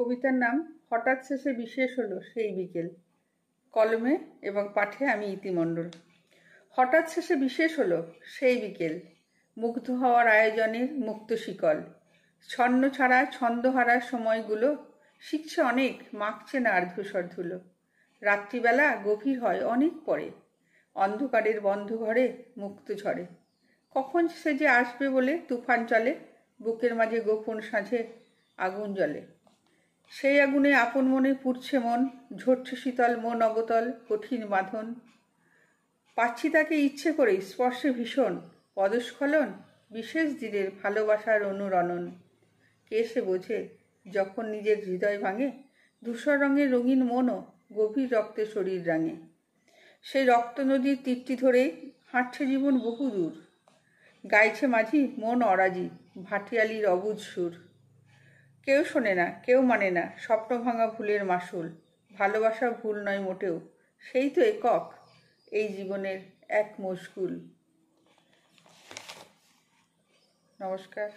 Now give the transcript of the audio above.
কবিতার নাম হঠাৎ শেষে বিশেষ হলো সেই বিকেল। কলমে এবং পাঠে আমি ইতি মণ্ডল। হঠাৎ শেষে বিশেষ হলো সেই বিকেল, মুগ্ধ হওয়ার আয়োজনের মুক্ত শিকল। ছন্ন ছাড়া ছন্দহারা সময়গুলো শিখছে অনেক, মাখছে না আর ধূসর ধুলো। রাত্রিবেলা গভীর হয় অনেক পরে, অন্ধকারের বন্ধ ঘরে মুক্ত ঝরে। কখন সে যে আসবে বলে তুফান চলে, বুকের মাঝে গোপন সাঁঝে আগুন জ্বলে। সেই আগুনে আপন মনে পুড়ছে মন, ঝরছে শীতল মন অবতল কঠিন বাঁধন। পাচ্ছি তাকে ইচ্ছে করে স্পর্শে ভীষণ, পদস্খলন বিশেষ দিনের ভালোবাসার অনুরণন। কে সে বোঝে যখন নিজের হৃদয় ভাঙে, ধূসর রঙের রঙিন মনও গভীর রক্তে শরীর রাঙে। সেই রক্ত নদীর তীরটি ধরে হাঁটছে জীবন বহু দূর, গাইছে মাঝি মন অরাজি ভাটিয়ালির অবুঝ সুর। কেউ শোনে না, কেউ মানে না স্বপ্ন ভাঙা ভুলের মাসুল। ভালোবাসা ভুল নয় মোটেও, সেই তো একক এই জীবনের এক মুশকুল। নমস্কার।